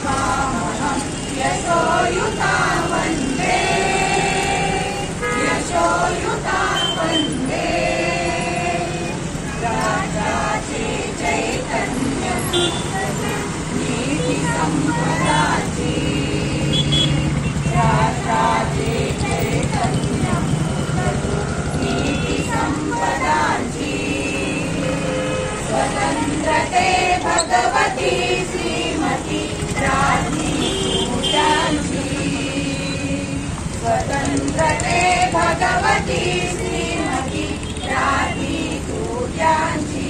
त्वामहं यशोयुता वन्दे यशोयुता वन्दे राजाचे चैतन्य नीति संपदाची राजाचे चैतन्य नीति संपदाची स्वतंत्रते भगवती श्रीमती राधी पूजांची स्वतंत्रते भगवती श्रीमती राधी पूजांची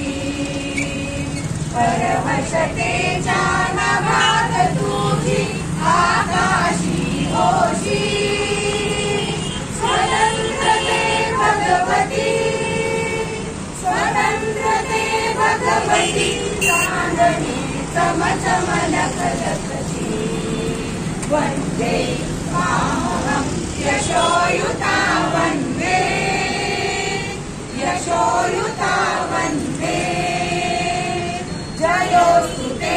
परवशतेच्या नभात तुझी आकाशी होशी स्वतंत्रते भगवती स्वतंत्रते भगवती चांदणी चमचमलकलकची वन्दे त्वामहं यशोयुता वन्दे यशोयुता वन्दे जयोस्तु ते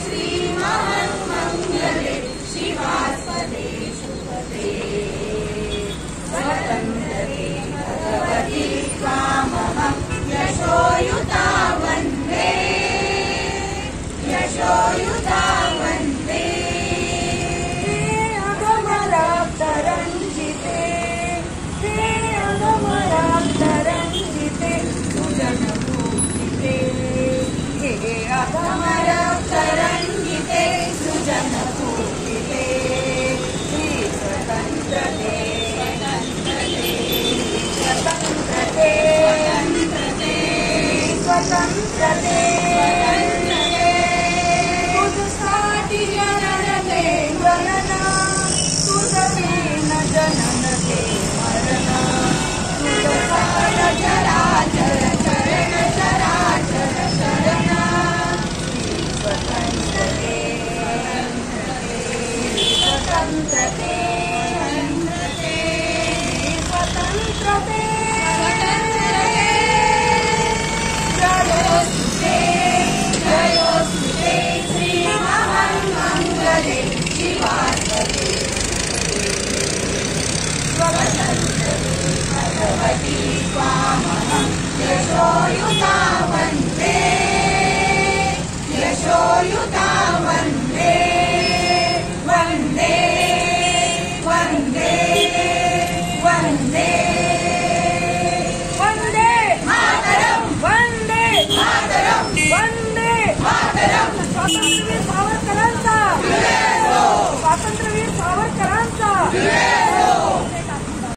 श्रीमहामङ्गले शिवास्पदे शुभदे स्वतन्त्रते भगवती त्वामहं यशोयुता वन्दे यशोयुता वन्दे अगमराप्तरञ्जिते अगमराप्तरञ्जिते सुजनपूजिते हे अगमराप्तरञ्जिते सुजनपूजिते श्रीस्वतन्त्रते स्वतन्त्रते स्वतन्त्रते तुझसाठी जननते गणना तुझबिन जननते मरणा तुझसार चराचर चरण चराचर शरणा स्वतंत्रते स्वतंत्रते स्वतंत्रते जयोस्तुते श्रीमहामङ्गले शिवास्पदे स्वतन्त्रते भगवती त्वामहं यशोयुता वन्दे यशोयुता वन्दे वन्दे वन्दे वन्दे वन्दे मातरं वन्दे मातरं वन्दे मातरं स्वातंत्र्यवीर सावरकरांचा स्वातंत्र्यवीर सावरकरांचा